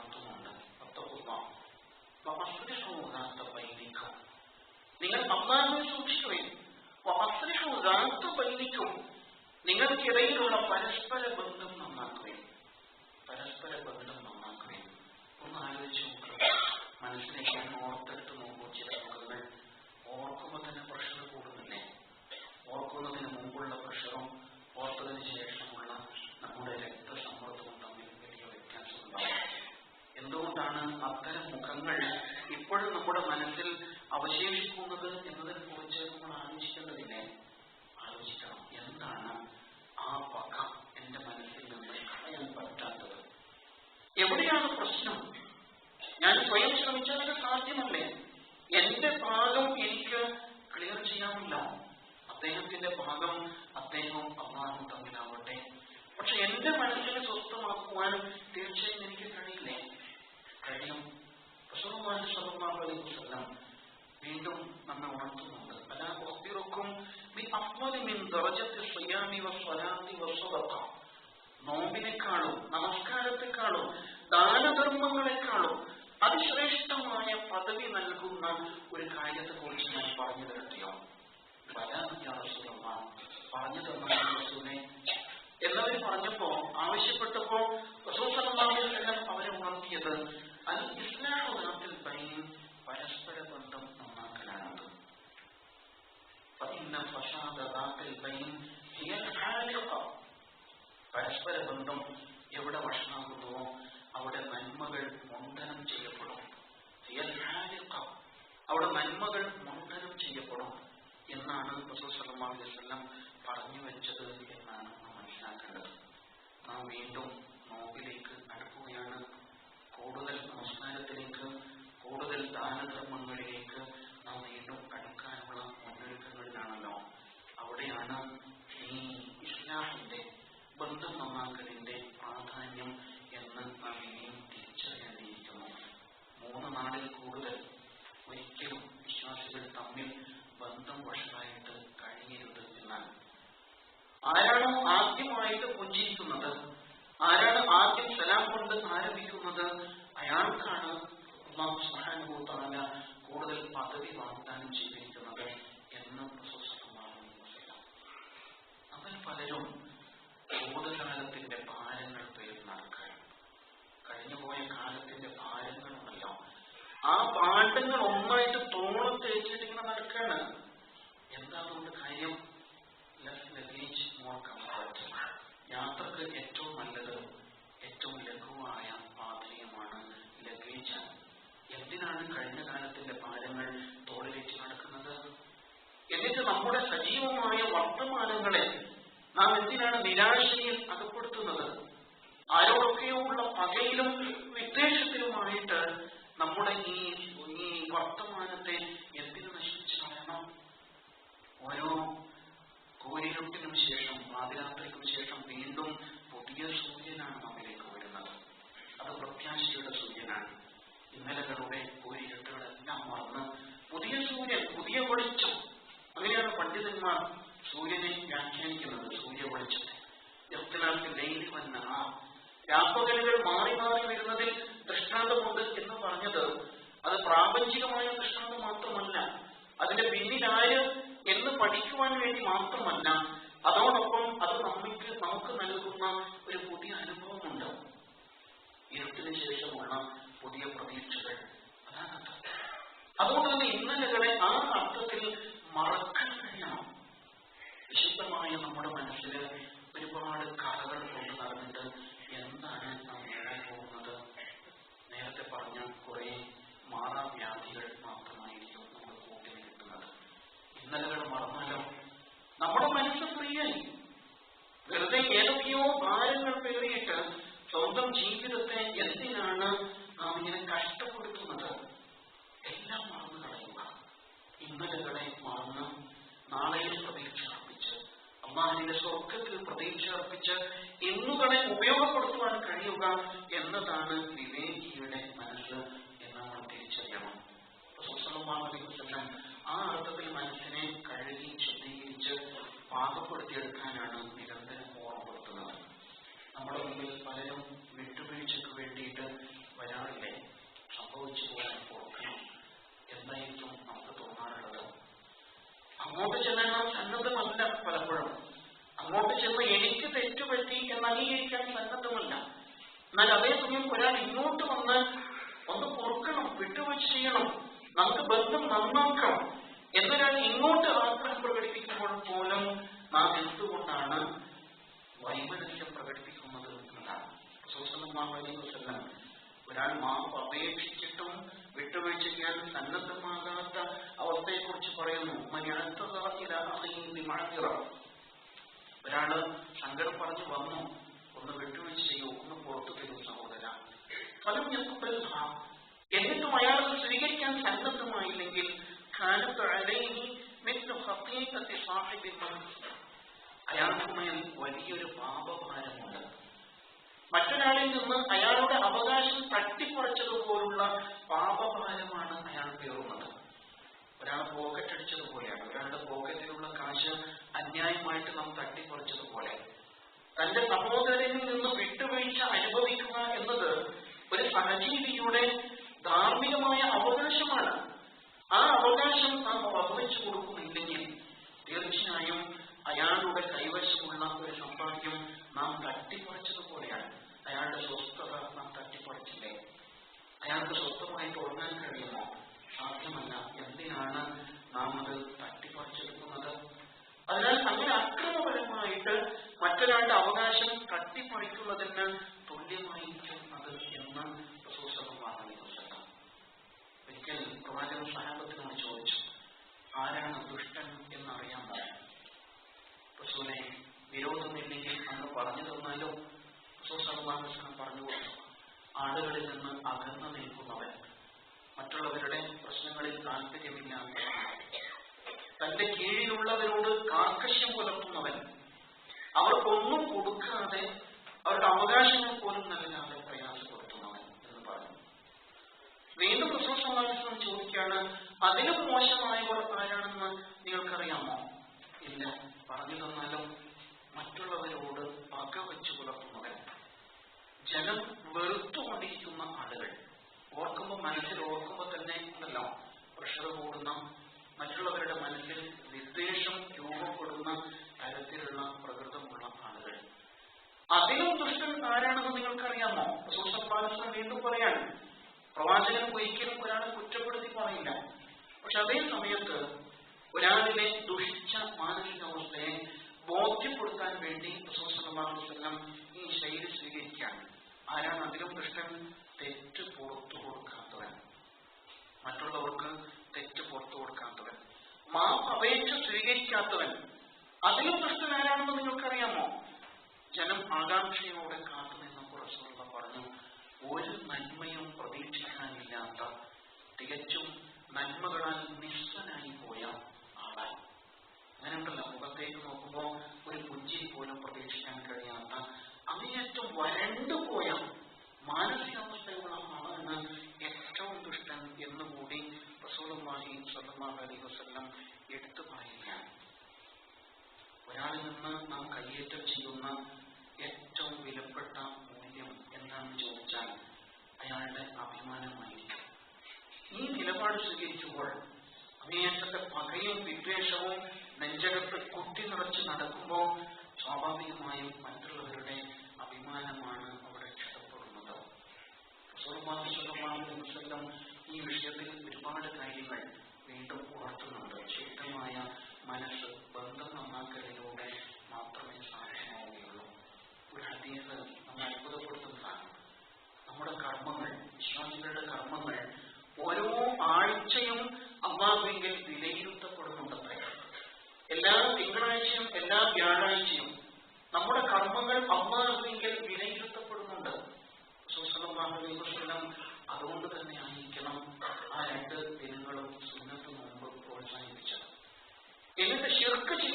നിങ്ങൾ അല്ലാഹുവിനെ സൂക്ഷിക്കുകയും ബൈനിക്കും നിങ്ങൾക്കിടയിലുള്ള പരസ്പര ബന്ധം നന്നാക്കുകയും ഒന്ന് ആലോചിച്ച് നോക്കുക. മനസ്സിലേക്ക് ഓർത്തെടുത്ത് നോക്കൂ. ചില മുഖങ്ങൾ ഓർക്കുമ്പോൾ തന്നെ പ്രഷർ കൂടുന്നില്ലേ? ഓർക്കുന്നതിന് മുമ്പുള്ള പ്രഷറും ഓർത്തതിന് ശേഷമുള്ള നമ്മുടെ രക്തസമ്മർദ്ദവും തമ്മിൽ വലിയ വ്യത്യാസമുണ്ടാവും. എന്തുകൊണ്ടാണ് അത്തരം മുഖങ്ങൾ ഇപ്പോഴും നമ്മുടെ മനസ്സിൽ അവശേഷിക്കുന്നത് എന്നതിനെ കുറിച്ച് നമ്മൾ ആലോചിക്കേണ്ടതില്ലേ? ആലോചിക്കണം. എന്താണ് ആ പക എന്റെ മനസ്സിൽ നിന്ന് കളയാൻ പറ്റാത്തത്? എവിടെയാണ് പ്രശ്നം? ഞാൻ സ്വയം ശ്രമിച്ചാൽ അത് സാധ്യമല്ലേ? എന്റെ ഭാഗം എനിക്ക് ക്ലിയർ ചെയ്യാമല്ലോ. അദ്ദേഹത്തിന്റെ ഭാഗം അദ്ദേഹവും അല്ലാഹുവും തമ്മിലാവട്ടെ. പക്ഷെ എന്റെ മനസ്സിനെ സ്വസ്ഥമാക്കുവാനും തീർച്ചയായും എനിക്ക് കഴിയില്ലേ? കഴിയും. റസൂലുള്ളാഹി സ്വല്ലല്ലാഹു അലൈഹി വസല്ലം വീണ്ടും നമ്മെ ഉണർത്തുന്നുണ്ട്. അലാ ഉഖ്ബിറുക്കും ബി അഫ്ളലി മിൻ ദറജത്തി സിയാമി വസ്സലാത്തി വസ്സദഖ. നോമ്പിനേക്കാളും നമസ്കാരത്തെക്കാളും ദാനധർമ്മങ്ങളെക്കാളും അതിശ്രേഷ്ഠമായ പദവി നൽകുന്ന ഒരു കാര്യത്തെ കുറിച്ച് ഞാൻ പറഞ്ഞു തരട്ടെയോ? പറഞ്ഞു തന്നേ എന്നവർ പറഞ്ഞപ്പോ ആവശ്യപ്പെട്ടപ്പോ റസൂൽ സല്ലല്ലാഹു അലൈഹി വസല്ലം അവരെ ഉണർത്തിയത് അൽ ഇസ്ലാഹു ദാത്തിൽ ബൈൻ, പരസ്പര ബന്ധം നന്നാക്കലാണത്. ഫഇന്ന ഫസാദ ദാത്തിൽ ബൈൻ ഹിയൽ ഹാലിഖ. പരസ്പര ബന്ധം എവിടെ വഷളാകുന്നുവോ അവിടെ നന്മകൾ മുണ്ഡനം ചെയ്യപ്പെടും. ഹിയൽ ഹാലിഖ, അവിടെ നന്മകൾ മുണ്ഡനം ചെയ്യപ്പെടും എന്നാണ് റസൂൽ സല്ലല്ലാഹു അലൈഹി വസല്ലം പറഞ്ഞു വെച്ചത് എന്നാണ് നാം മനസ്സിലാക്കേണ്ടത്. നാം വീണ്ടും നോമ്പിലേക്ക് അടുക്കുകയാണ്. കൂടുതൽ നമസ്കാരത്തിലേക്ക്, കൂടുതൽ ദാനധർമ്മങ്ങളിലേക്ക് നാം വീണ്ടും അടുക്കാനുള്ള മുന്നൊരുക്കങ്ങളിലാണല്ലോ. അവിടെയാണ് ഈ ഇസ്ലാഹിന്റെ ബന്ധം നന്നാക്കലിന്റെ പ്രാധാന്യം എന്ന് നാം ഇനിയും തിരിച്ചറിയേണ്ടിയിരിക്കുന്നു. 3 നാളിൽ കൂടുതൽ ഒരിക്കലും വിശ്വാസികൾ തമ്മിൽ ബന്ധം വഷളായിട്ട് കഴിയരുത് എന്നാണ്. ആരാണോ ആദ്യമായിട്ട് പുഞ്ചിരിക്കുന്നത്, ആരാണ് ആദ്യം സലാം കൊണ്ട് ആരംഭിക്കുന്നത്, അയാൾക്കാണ് അല്ലാഹു സുബ്ഹാനഹു വ തആല കൂടുതൽ പദവി വാഗ്ദാനം ചെയ്തിരിക്കുന്നത് എന്ന് റസൂൽ സല്ലല്ലാഹു അലൈഹി വസല്ലം. നമ്മൾ പലരും ഭൂതകാലത്തിന്റെ ഭാരങ്ങൾ പേരിൽ നടക്കാൻ, കഴിഞ്ഞുപോയ കാലത്തിന്റെ ഭാരങ്ങളുമല്ലോ, ആ പാഠങ്ങൾ ഒന്നായിട്ട് തോളം തേച്ചിട്ടിങ്ങനെ നടക്കാണ്. എന്താ അതുകൊണ്ട് കാര്യം? Less luggage more comfort. യാത്രക്ക് ഏറ്റവും നല്ലത് ഏറ്റവും ലഘുവായ പാതയമാണ് ലഗേജ്. എന്തിനാണ് കഴിഞ്ഞ കാലത്തിന്റെ ഭാരങ്ങൾ തോളിലേറ്റ് നടക്കുന്നത്? എന്നിട്ട് നമ്മുടെ സജീവമായ വർത്തമാനങ്ങളെ നാം എന്തിനാണ് നിരാശയിൽ അകപ്പെടുത്തുന്നത്? ആരോടൊക്കെയോ ഉള്ള പകയിലും വിദ്വേഷത്തിലുമായിട്ട് നമ്മുടെ ഈ വർത്തമാനത്തെ എന്തിനു നശിപ്പിച്ചു കളയണം? ഓരോ കൂരിരുട്ടിനും ശേഷം, പാതിരാത്രിക്കും ശേഷം വീണ്ടും പുതിയ സൂര്യനാണ് നമ്മിലേക്ക് വരുന്നത്. അത് പ്രത്യാശയുടെ സൂര്യനാണ്. ഇന്നലകളുടെ കൂരിരുട്ടുകളെല്ലാം മറന്ന് പുതിയ സൂര്യൻ, പുതിയ വെളിച്ചം. അങ്ങനെയാണ് പണ്ഡിതന്മാർ സൂര്യനെ വ്യാഖ്യാനിക്കുന്നത്, സൂര്യ വെളിച്ചത്തെ. രാപ്പകലുകൾ മാറി മാറി വരുന്നതിൽ ദൃഷ്ടാന്തമുണ്ട് എന്ന് പറഞ്ഞത് അത് പ്രാപഞ്ചികമായ ദൃഷ്ടാന്തം മാത്രമല്ല, അതിന്റെ പിന്നിലാര് എന്ന് പഠിക്കുവാൻ വേണ്ടി മാത്രമല്ല, അതോടൊപ്പം അത് നമുക്ക് നൽകുന്ന ഒരു പുതിയ അനുഭവമുണ്ട്. ഇരുട്ടിന് ശേഷമുള്ള പുതിയ പ്രതീക്ഷകൾ, അതാണ്. അതുകൊണ്ട് തന്നെ ഇന്നലകളെ ആ അർത്ഥത്തിൽ മറക്കാൻ കഴിയണം. വിശുദ്ധമായ നമ്മുടെ മനസ്സിൽ ഒരുപാട് കഥകൾ കൊണ്ട് നടന്നിട്ട് എന്താണ് നാം നേടാൻ പോകുന്നത്? നേരത്തെ പറഞ്ഞ കുറെ മാറാവ്യാധികൾ മാത്രമായിരിക്കും നമ്മൾ കൂട്ടിന് കിട്ടുന്നത്. ഇന്നലകൾ മറന്നാൽ വെറുതെ ഏതൊക്കെയോ ഭാരങ്ങൾ പേറിയിട്ട് സ്വന്തം ജീവിതത്തെ എന്തിനാണ് നാം ഇങ്ങനെ കഷ്ടപ്പെടുത്തുന്നത്? എല്ലാം മറന്നു കളയുക. ഇന്നലകളെ മറന്ന് നാളെയിൽ പ്രതീക്ഷ അർപ്പിച്ച്, അല്ലാഹുവിന്റെ സ്വർഗത്തിൽ പ്രതീക്ഷ അർപ്പിച്ച് ഇന്നുകളെ ഉപയോഗപ്പെടുത്തുവാൻ കഴിയുക എന്നതാണ് വിവേകിയുടെ മനസ്സ് എന്ന് നമ്മൾ തിരിച്ചറിയണം. ആ അർത്ഥത്തിൽ മനസ്സിനെ കഴുകി ശുദ്ധീകരിച്ച് പാകപ്പെടുത്തിയെടുക്കാനാണ് നിരന്തരം ഓർമ്മപ്പെടുത്തുന്നത്. നമ്മുടെ മുമ്പിൽ പലരും വിട്ടുവീഴ്ചയ്ക്ക് വേണ്ടിയിട്ട് വരാറില്ലേ? സംഭവിച്ചു പോകാൻ ഓർക്കണം എന്തായിരിക്കും നമുക്ക് തോന്നാറുള്ളത്? അങ്ങോട്ട് ചെല്ലാൻ നാം സന്നദ്ധമല്ല. പലപ്പോഴും അങ്ങോട്ട് ചെന്ന് എനിക്ക് തെറ്റുപറ്റി എന്ന് അംഗീകരിക്കാൻ സന്നദ്ധമല്ല. എന്നാൽ അതേസമയം ഒരാൾ ഇങ്ങോട്ട് വന്ന് ഒന്ന് പൊറുക്കണം, വിട്ടുവീഴ്ച ചെയ്യണം, നമുക്ക് ബന്ധം നന്നാക്കണം എന്നൊരാൾ ഇങ്ങോട്ട് ആഗ്രഹം പ്രകടിപ്പിക്കുമ്പോൾ പോലും നാം എന്തുകൊണ്ടാണ് വൈമനസ്യം പ്രകടിപ്പിക്കുന്നത് എന്നതാണ്. റസൂലുള്ളാഹി സ്വല്ലല്ലാഹു അലൈഹി വസല്ലം ഒരാൾ മാപ്പ് അപേക്ഷിച്ചിട്ടും വിട്ടുവീഴ്ച ചെയ്യാൻ സന്നദ്ധമാകാത്ത അവസ്ഥയെക്കുറിച്ച് പറയുന്നു. ഒരാള് സങ്കടം പറഞ്ഞു വന്നു, ഒന്ന് വിട്ടുവീഴ്ച ചെയ്യൂ, ഒന്ന് പുറത്തു തരും സഹോദര. ഫലം യഖ്ബൽഹ, എന്നിട്ടും അയാൾ സ്വീകരിക്കാൻ സന്നദ്ധമായില്ലെങ്കിൽ അയാൾക്ക് മേൽ വലിയൊരു പാപഭാരമുണ്ട്. മറ്റൊരാളിൽ നിന്ന് അയാളുടെ അവകാശം തട്ടിപ്പറിച്ചതുപോലുള്ള പാപഭാരമാണ് അയാൾ പേറുന്നത്. ഒരാൾ പോക്കറ്റ് അടിച്ചതുപോലെയാണ്. ഒരാളുടെ പോക്കറ്റിലുള്ള കാശ് അന്യായമായിട്ട് നാം തട്ടിപ്പറിച്ചതുപോലെ. തന്റെ സഹോദരനിൽ നിന്ന് വിട്ടുവീഴ്ച അനുഭവിക്കുക എന്നത് ഒരു സഹജീവിയുടെ ധാർമ്മികമായ അവകാശമാണ്. ആ അവകാശം നാം വഹിച്ചു കൊടുക്കുന്നില്ലെങ്കിൽ തീർച്ചയായും അയാളുടെ കൈവശമുള്ള ഒരു സമ്പാദ്യം നാം തട്ടിപ്പറിച്ചതുപോലെയാണ്. അയാളുടെ സ്വസ്ഥത നാം തട്ടിപ്പറിച്ചില്ലേ? അയാൾക്ക് സ്വസ്ഥമായിട്ട് ഉറങ്ങാൻ കഴിയുമോ? സാധ്യമല്ല. എന്തിനാണ് നാം അത് തട്ടിപ്പറിച്ചെടുക്കുന്നത്? അതിനാൽ അങ്ങനെ അക്രമപരമായിട്ട് മറ്റൊരാളുടെ അവകാശം തട്ടിപ്പറിക്കുന്നതിന് തുല്യമായിരിക്കും അത് എന്ന് റസൂൽ സ്വല്ലല്ലാഹു അലൈഹി വസല്ലം ഒരിക്കൽ പ്രവാചകൻ സഹാബത്തിനോട് ചോദിച്ചു, ആരാണ് ദുഷ്ടൻ എന്നറിയാമോ? റസൂലേ, വിരോധമില്ലെങ്കിൽ അന്ന് പറഞ്ഞു തന്നാലോ? റസൂൽ സ്വല്ലല്ലാഹു അലൈഹി വസല്ലം പറഞ്ഞു കൊടുത്തു, ആളുകളിൽ നിന്ന് അകന്നു നിൽക്കുന്നവൻ, മറ്റുള്ളവരുടെ പ്രശ്നങ്ങളിൽ താല്പര്യമില്ലാത്തവൻ, തന്റെ കീഴിലുള്ളവരോട് കാർക്കശ്യം പുലർത്തുന്നവൻ, അവർക്കൊന്നും കൊടുക്കാതെ അവരുടെ അവകാശങ്ങൾ പോലും നൽകാതെ പ്രയാസപ്പെടുത്തുന്നവൻ എന്ന് പറഞ്ഞു. വീണ്ടും റസൂൽ സ്വല്ലല്ലാഹു അലൈഹി വസല്ലം ചോദിക്കുകയാണ്, അതിലും മോശമായവർ ആരാണെന്ന് നിങ്ങൾക്കറിയാമോ? ഇല്ല. പറഞ്ഞു തന്നാലും. മറ്റുള്ളവരോട് പക വെച്ച് പുലർത്തുന്നവൻ, ജനം വെറുത്തുകൊണ്ടിരിക്കുന്ന ആളുകൾ. ഓർക്കുമ്പോൾ മനസ്സിൽ ഓർക്കുമ്പോൾ തന്നെ ഉണ്ടല്ലോ പ്രഷർ കൂടുന്ന, മറ്റുള്ളവരുടെ മനസ്സിൽ വിദ്വേഷം രൂപപ്പെടുന്ന തരത്തിലുള്ള പ്രകൃതമുള്ള ആളുകൾ. അതിലും ദുഷ്ടൻ ആരാണെന്ന് നിങ്ങൾക്കറിയാമോ? റസൂൽ സ്വല്ലല്ലാഹു അലൈഹി വസല്ലം വീണ്ടും പറയാണ്, പ്രവാചകൻ ഒരിക്കലും ഒരാളെ കുറ്റപ്പെടുത്തി പറയില്ല. പക്ഷെ അതേ സമയത്ത് ഒരാളിലെ ദുഷിച്ച മാനസികാവസ്ഥയെ ബോധ്യപ്പെടുത്താൻ വേണ്ടി റസൂൽ സ്വല്ലല്ലാഹു അലൈഹി വസല്ലം ഈ ശൈലി സ്വീകരിക്കുകയാണ്. ആരാണ് അതിലും ദുഷ്ടൻ? തെറ്റ് പുറത്തു കൊടുക്കാത്തവൻ, മറ്റുള്ളവർക്ക് തെറ്റ് പുറത്തു കൊടുക്കാത്തവൻ, മാപ്പ് അപേക്ഷ സ്വീകരിക്കാത്തവൻ. അതിലും ദുഷ്ടൻ ആരാണെന്ന് നിങ്ങൾക്കറിയാമോ? ജനം ആകാംക്ഷയോടെ കാത്തുനിന്നപ്പോൾ റസൂലുള്ളാഹി പറഞ്ഞു, ഒരു നന്മയും പ്രതീക്ഷിക്കാനില്ലാത്ത, തികച്ചും നന്മകളാൽ നിസ്സനായി പോയ ആളായി. അങ്ങനെയുണ്ടല്ലോ, മുഖത്തേക്ക് നോക്കുമ്പോൾ ഒരു പുഞ്ചിരി പോലും പ്രതീക്ഷിക്കാൻ കഴിയാത്ത, അങ്ങേയറ്റം വരണ്ടുപോയ മാനസികാവസ്ഥയുള്ള ആളാണ് ഏറ്റവും ദുഷ്ടൻ എന്നുകൂടി റസൂലുള്ളാഹി സ്വല്ലല്ലാഹു അലൈഹി വസല്ലം എടുത്തു പറയുകയാണ്. ഒരാളിൽ നിന്ന് നാം കയ്യേറ്റം ചെയ്യുന്ന ഏറ്റവും വിലപ്പെട്ട മൂല്യം എന്താണെന്ന് ചോദിച്ചാൽ അയാളുടെ അഭിമാനമായിരിക്കും. ഈ നിലപാട് സ്വീകരിക്കുമ്പോൾ അങ്ങേയറ്റത്തെ പകയും വിദ്വേഷവും നെഞ്ചകത്ത് കുത്തി നിറച്ച് നടക്കുമ്പോൾ സ്വാഭാവികമായും മറ്റുള്ളവരുടെ അഭിമാനമാണ് അവിടെ ക്ഷതപ്പെടുന്നത്. റസൂലുള്ളാഹി സ്വല്ലല്ലാഹു അലൈഹി വസല്ലം ഈ വിഷയത്തിൽ ഒരുപാട് കാര്യങ്ങൾ വീണ്ടും ഉണർത്തുന്നുണ്ട്. ശുദ്ധമായ മനസ്സ് ബന്ധം നന്നാക്കലിലൂടെ മാത്രമേ സാധ്യമാവുകയുള്ളൂ. ഒരു ഹദീസ് നമ്മെ അത്ഭുതപ്പെടുത്തുന്നതാണ്. നമ്മുടെ കർമ്മങ്ങൾ, വിശ്വാസികളുടെ കർമ്മങ്ങൾ ഓരോ ആഴ്ചയും അല്ലാഹുവിങ്കൽ വിലയിരുത്തപ്പെടുന്നുണ്ടത്രേ. എല്ലാ തിങ്കളാഴ്ചയും എല്ലാ വ്യാഴാഴ്ചയും നമ്മുടെ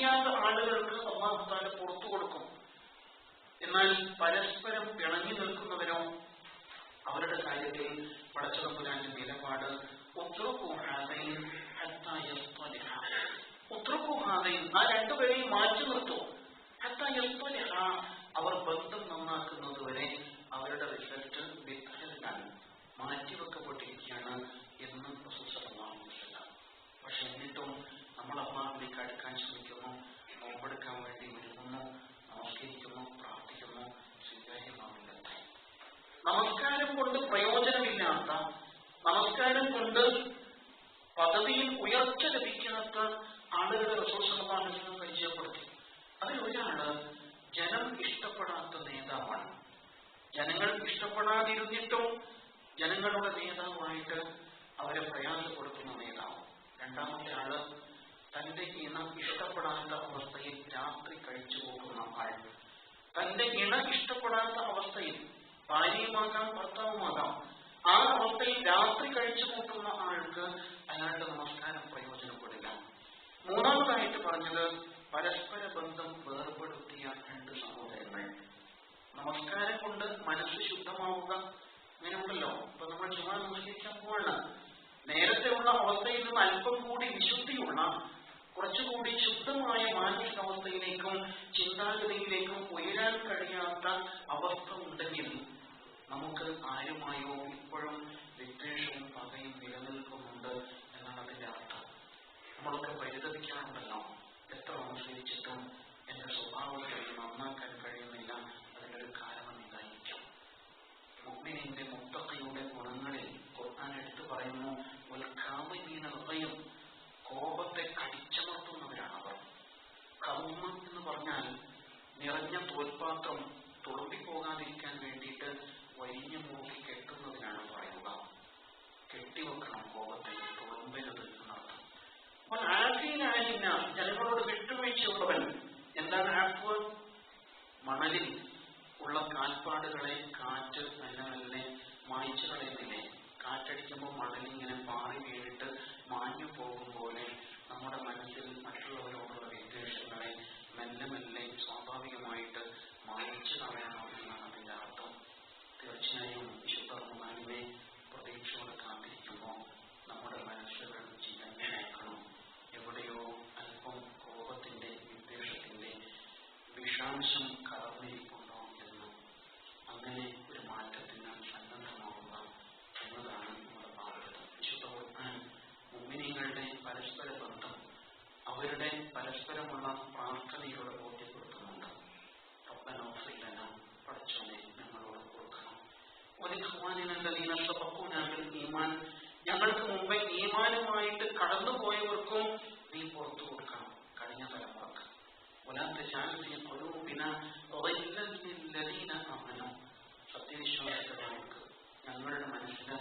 ചെയ്യാത്ത ആളുകൾക്ക് അല്ലാഹു തആല പുറത്തു കൊടുക്കും. എന്നാൽ പരസ്പരം പിണങ്ങി നിൽക്കുന്നവരോ അവരുടെ കാര്യത്തിൽ പടച്ച തമ്പുരാന്റെ നിലപാട് ആ രണ്ടുപേരെയും മാറ്റി നിർത്തും. അവർ ബന്ധം നന്നാക്കുന്നത് വരെ അവരുടെ റിസൾട്ട് വിധേയനാണ്, മാറ്റിവെക്കപ്പെട്ടിരിക്കുകയാണ് എന്ന് റസൂൽ സല്ലല്ലാഹു അലൈഹി വസല്ലം. പക്ഷെ എന്നിട്ടും നമ്മൾ അല്ലാഹുവിലേക്ക് അടുക്കാൻ ശ്രമിക്കുന്നു, നോമ്പെടുക്കാൻ വേണ്ടി ഒരുങ്ങുന്നു, നമസ്കരിക്കുന്നു, പ്രാർത്ഥിക്കുന്നു, സ്വീകാര്യമാവില്ലെത്തായി. നമസ്കാരം കൊണ്ട് പ്രയോജനമില്ലാത്ത, നമസ്കാരം കൊണ്ട് പദവിയിൽ ഉയർച്ച ലഭിക്കാത്ത ആളുകളെ റസൂൽ സല്ലല്ലാഹു അലൈഹി വസല്ലം പരിചയപ്പെടുത്തി. അതിൽ ഒരാള് ജനം ഇഷ്ടപ്പെടാത്ത നേതാവാണ്. ജനങ്ങൾ ഇഷ്ടപ്പെടാതിരുന്നിട്ടും ജനങ്ങളുടെ നേതാവായിട്ട് അവരെ പ്രയാസപ്പെടുത്തുന്ന നേതാവ്. രണ്ടാമത്തെ ആള് തന്റെ ഇണം ഇഷ്ടപ്പെടാത്ത അവസ്ഥയിൽ രാത്രി കഴിച്ചു പോകുന്ന ആൾ. തന്റെ ഇണ ഇഷ്ടപ്പെടാത്ത അവസ്ഥയിൽ, ഭാര്യയുമാകാം ഭർത്താവുമാകാം, ആ അവസ്ഥയിൽ രാത്രി കഴിച്ചു കൂട്ടുന്ന ആൾക്ക് അയാളുടെ നമസ്കാരം പ്രയോജനപ്പെടില്ല. മൂന്നാമതായിട്ട് പറഞ്ഞത് പരസ്പര ബന്ധം വേർപെടുത്തിയ രണ്ട് സഹോദരങ്ങൾ. നമസ്കാരം കൊണ്ട് മനസ്സ് ശുദ്ധമാവുക അങ്ങനെയുണ്ടല്ലോ. ഇപ്പൊ നമ്മൾ ജുമാ നമസ്കരിക്കാൻ പോവാണ്, നേരത്തെ ഉള്ള അവസ്ഥയിൽ നിന്ന് അല്പം കൂടി വിശുദ്ധിയുള്ള, കുറച്ചുകൂടി ശുദ്ധമായ മാനസികാവസ്ഥയിലേക്കും ചിന്താഗതിയിലേക്കും ഉയരാൻ കഴിയാത്ത അവസ്ഥ ഉണ്ടെങ്കിൽ നമുക്ക് ആരുമായോ ഇപ്പോഴും വിദ്വേഷവും പകയും നിലനിൽക്കുന്നുണ്ട് എന്നാണ് അതിന്റെ അർത്ഥം. നമ്മളൊക്കെ പരിതപിക്കാറുണ്ടല്ലോ, എത്ര നമസ്കരിച്ചിട്ടും എന്റെ സ്വഭാവത്തെ നന്നാക്കാൻ കഴിയുന്നില്ല. അതിനൊരു കാരണം ഇതായിരിക്കും. മുഅ്മിനിന്റെ മുത്തഖിയുടെ ഗുണങ്ങളിൽ ഖുർആൻ എടുത്തു പറയുന്നു, കോപത്തെ കടിച്ചമർത്തുന്നവരാണ് അവർ. കൗമ എന്ന് പറഞ്ഞാൽ നിറഞ്ഞ തോൽപാത്രം തുളുമ്പിപ്പോകാതിരിക്കാൻ വേണ്ടിയിട്ട് വരിഞ്ഞു മൂക്കി കെട്ടുന്നതിനാണ് പറയുക. കെട്ടിവെക്കണം കോപത്തെ, തുളുമ്പരുത് എന്നർത്ഥം. അപ്പോൾ ആഫീനാലിന, ജനങ്ങളോട് വിട്ടുവീഴ്ചയുള്ളവൻ. എന്താണ് ആഫ്? മണലിൽ ഉള്ള കാൽപ്പാടുകളെ കാറ്റ് നല്ല നല്ല മായ്ച്ചു കളയുന്നില്ലേ? കാറ്റടിക്കുമ്പോൾ മണലിങ്ങനെ പാറി വീണിട്ട് മാഞ്ഞു പോകും പോലെ നമ്മുടെ മനസ്സിൽ മറ്റുള്ളവരോടുള്ള വിദ്വേഷങ്ങളെ മെല്ലെ മെല്ലെ സ്വാഭാവികമായിട്ട് മായ്ച്ചു കളയണം എന്നാണ് അതിന്റെ അർത്ഥം. തീർച്ചയായും വിശുദ്ധ റമദാനിനെ പ്രതീക്ഷയോടെ കാത്തിരിക്കുമ്പോൾ നമ്മുടെ മനസ്സുകൾ ചികഞ്ഞു നോക്കണം. എവിടെയോ അല്പം കോപത്തിന്റെ, വിദ്വേഷത്തിന്റെ വിഷാംശം കലർന്നിരിപ്പുണ്ടോ എന്ന്. അങ്ങനെ ഒരു മാറ്റത്തിന് സന്നദ്ധമാവുക എന്നതാണ് നമ്മുടെ ബാധ്യത. വിശുദ്ധ ഖുർആൻ മുഅ്മിനീങ്ങളുടെ പരസ്പര ബന്ധം, അവരുടെ പരസ്പരമുള്ള പ്രാർത്ഥനയിലൂടെ ബോധ്യപ്പെടുത്തുന്നുണ്ട്. റബ്ബനാ ഇഗ്ഫിർ ലനാ, പടച്ചോനെ ഞങ്ങളോട് കൊടുക്കണം. വലിഖ്വാനിനാ അല്ലദീന സബഖൂനാ ബിൽ ഈമാൻ, ഞങ്ങൾക്ക് മുമ്പേ ഈമാനുമായിട്ട് കടന്നുപോയവർക്കും നീ പുറത്തു കൊടുക്കണം, കഴിഞ്ഞ തലമുറക്ക്. വലാ തജഅൽ ഫീ ഖുലൂബിനാ ഗില്ലൻ ലില്ലദീന ആമനൂ, സത്യവിശ്വാസികൾക്ക് ഞങ്ങളുടെ മനസ്സിന്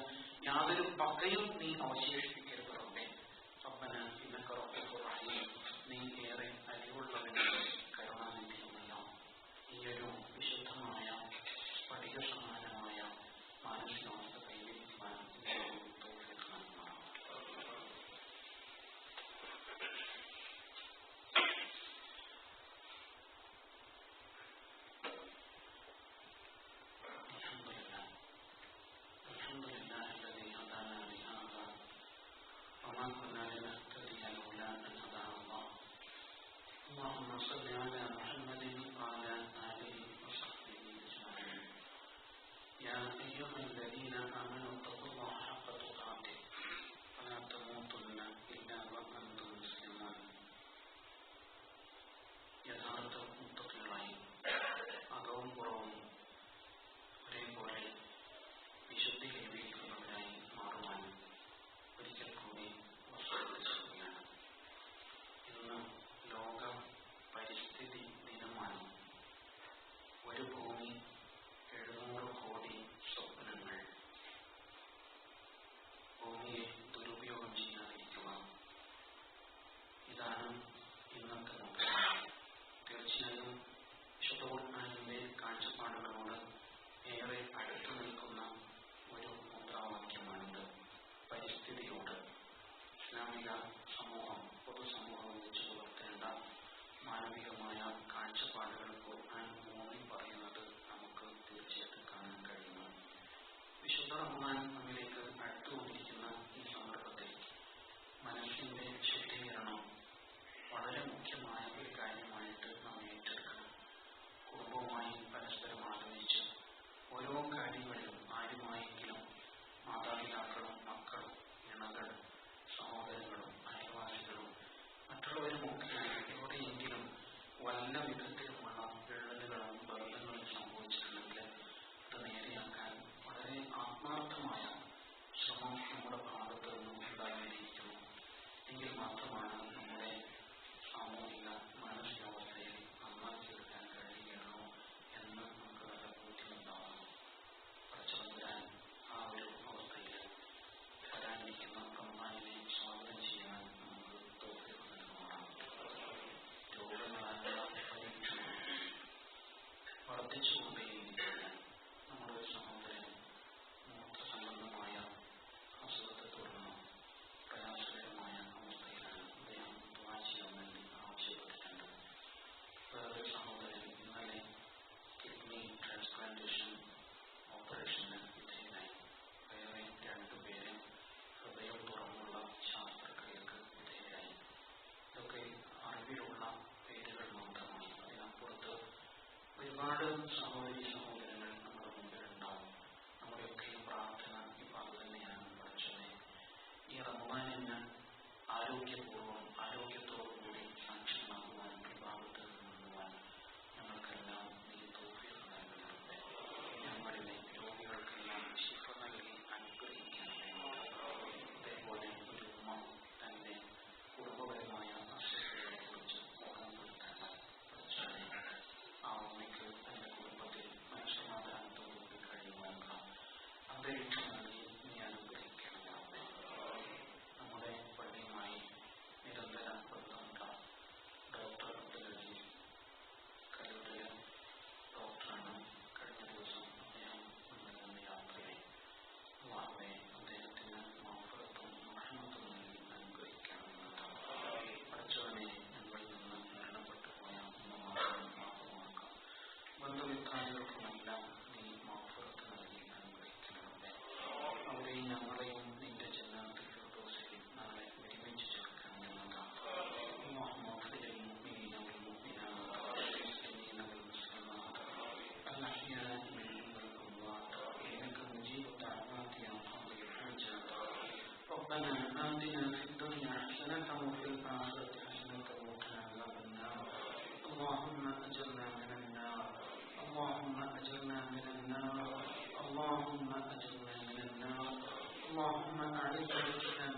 യാതൊരു പകയും നീ അവശേഷിപ്പിക്കരുത് റബ്ബേ. റബ്ബനാ ഇന്നക റഊഫുർ റഹീം, നീ ഏറെ അലിവുള്ളവനും കരുണാനിധിയുമല്ലോ. ഈയൊരു വിശുദ്ധമായ സ്ഫടിക സമാനമായ മാനസികാവസ്ഥ കൈവരിക്കുവാൻ തൗഫീഖ് നൽകണം. وما كنا لنهتدي لولا أن هدانا الله. اللهم صل على محمد وعلى آله وصحبه أجمعين. يا أيها الذين آمنوا اتقوا الله حق تقاته ولا تموتن إلا وأنتم مسلمون. യഥാർത്ഥ മുത്തഖികളായി അകവും പുറവും ഒരേപോലെ വിശുദ്ധി കൈവരിക്കുന്നവരായി മാറുവാൻ ഒരിക്കൽ കൂടി വസൂയത്ത് ചെയ്യുകയാണ്. ഇന്ന് ലോക പരിസ്ഥിതി ദിനമാണ്. ഒരു ഭൂമി 700 കോടി സ്വപ്നങ്ങൾ. ഭൂമിയെ ദുരുപയോഗം ചെയ്യാതിരിക്കുക, ഇതാണ് ഇന്നത്തെ മുഖ്യം. തീർച്ചയായും വിശുദ്ധ ഖുർആനിലെ കാഴ്ചപ്പാടുകളോട് ഏറെ അടുത്തു നിൽക്കുന്ന ഒരു മുദ്രാവാക്യമാണിത്. പരിസ്ഥിതിയോട് ഇസ്ലാമിക സമൂഹം, പൊതുസമൂഹം വെച്ച് പുലർത്തേണ്ട മറ്റുള്ളവരുമൊക്കെ എവിടെയെങ്കിലും വല്ല വിധത്തിലുമുള്ള വിള്ളലുകളും ബന്ധങ്ങളും സംഭവിച്ചിട്ടുണ്ടെങ്കിൽ അത് നേരെയാക്കാൻ വളരെ ആത്മാർത്ഥമായ ശ്രമം നമ്മുടെ ഭാഗത്ത് നിന്നും ഉണ്ടായിരിക്കുന്നു. എങ്കിൽ മാത്രമാണ് നമ്മുടെ സാമൂഹിക മാനസികാവസ്ഥയെ നന്നാക്കിയെടുക്കാൻ കഴിയുകയുള്ളൂ എന്ന് നമുക്ക് നല്ല ബോധ്യമുണ്ടാകും. പടച്ചതമ്പുരാൻ ആ ഒരു അവസ്ഥയിൽ വരാനിരിക്കുന്ന റമദാനിനെ സ്വാഗതം ചെയ്യാൻ നമുക്ക് തൗഫീഖ് നൽകുമാറാണ്. രോഗങ്ങളാലുള്ള പരീക്ഷണം വർദ്ധിച്ചുകൊണ്ടേയിരിക്കുകയാണ്. നമ്മുടെ ഒരു സഹോദരൻ മൂത്രസംബന്ധമായ അസുഖത്തെ തുടർന്ന് പ്രയാസകരമായ അവസ്ഥയിലാണ്. അദ്ദേഹം ദുആ ചെയ്യാൻ വേണ്ടി ആവശ്യപ്പെട്ടിട്ടുണ്ട്. വേറൊരു സഹോദരൻ ഇന്നലെ കിഡ്നി ട്രാൻസ്പ്ലാന്റേഷൻ ഓപ്പറേഷന് വിധേയനായി. വേറെ 2 പേര് ഹൃദയം തുറന്നുള്ള ശസ്ത്രക്രിയക്ക് വിധേയരായി. ഇതൊക്കെ അറിവിലുള്ള പേരുകൾ മാത്രമാണ്. അതിനപ്പുറത്ത് ഒരുപാട് സഹോദരി സഹോദരങ്ങൾ നമ്മുടെ മുമ്പിലുണ്ടാവും. നമ്മുടെയൊക്കെയും പ്രാർത്ഥന ഇപ്പം അത് തന്നെയാണ്. പഠിച്ചത് ഈ റമദാനിന് ആരോഗ്യപൂർവ്വം ആരോഗ്യത്തോടുകൂടി സാക്ഷ്യമാകുവാൻ വിഭാഗത്തിൽ നിന്നുവാൻ ഞങ്ങൾക്കെല്ലാം നീ തൗഫീഖ് നൽകണമേ. ഞങ്ങളിലെ രോഗികൾക്കെല്ലാം ശിഫ നൽകി അനുഗ്രഹിക്കണമേ. അതേപോലെ ഒരു ഉമ്മ തന്റെ കുടുംബപരമായ അസ്വസ്ഥതയെക്കുറിച്ച് ഓർമ്മപ്പെടുത്തണം. പഠിച്ചവനെ ആ ഉമ്മയ്ക്ക് തന്റെ കുടുംബത്തിൽ മനസ്സമാധാനത്തോടുകൂടി കഴിയുവാനുള്ള അന്തരീക്ഷം നൽകി നീ അനുഗ്രഹിക്കണമേ. നമ്മുടെ പള്ളിയുമായി നിരന്തര ബന്ധമുള്ള ഡോക്ടർ അബ്ദുൽ അസീസ് കല്ലൂരിലെ ഡോക്ടറാണ്. കഴിഞ്ഞ ദിവസം അദ്ദേഹം നമ്മിൽ നിന്ന് യാത്രയായി. അല്ലാഹുവേ, അദ്ദേഹത്തിന് മഗ്ഫിറത്തും റഹ്മത്തും നൽകി അനുഗ്രഹിക്കണമെന്നാണ്. പഠിച്ചവനെ, ഞങ്ങളിൽ നിന്ന് മരണപ്പെട്ടു പോയ ഉമ്മമാർക്കും മാതാക്കൾക്കും ബന്ധുമിത്രാദികൾക്കുമെല്ലാം നീ മഗ്ഫിറത്ത് നൽകി അനുഗ്രഹിക്കണമേ. അവരെയും ഞങ്ങളെയും നിന്റെ ജന്നത്തുൽ ഫിർദൗസിൽ നാളെ ഒരുമിച്ച് ചേർക്കണമെന്നതാണ്. اللهم اغفر للمؤمنين والمؤمنات والمسلمين والمسلمات الأحياء منهم والأموات إنك مجيب الدعوات يا قاضي الحاجات. ربنا آتنا في الدنيا حسنة وفي الآخرة حسنة وقنا عذاب النار. اللهم أجرنا من النار. اللهم أجرنا من النار. اللهم أجرنا من النار. اللهم أعز الإسلام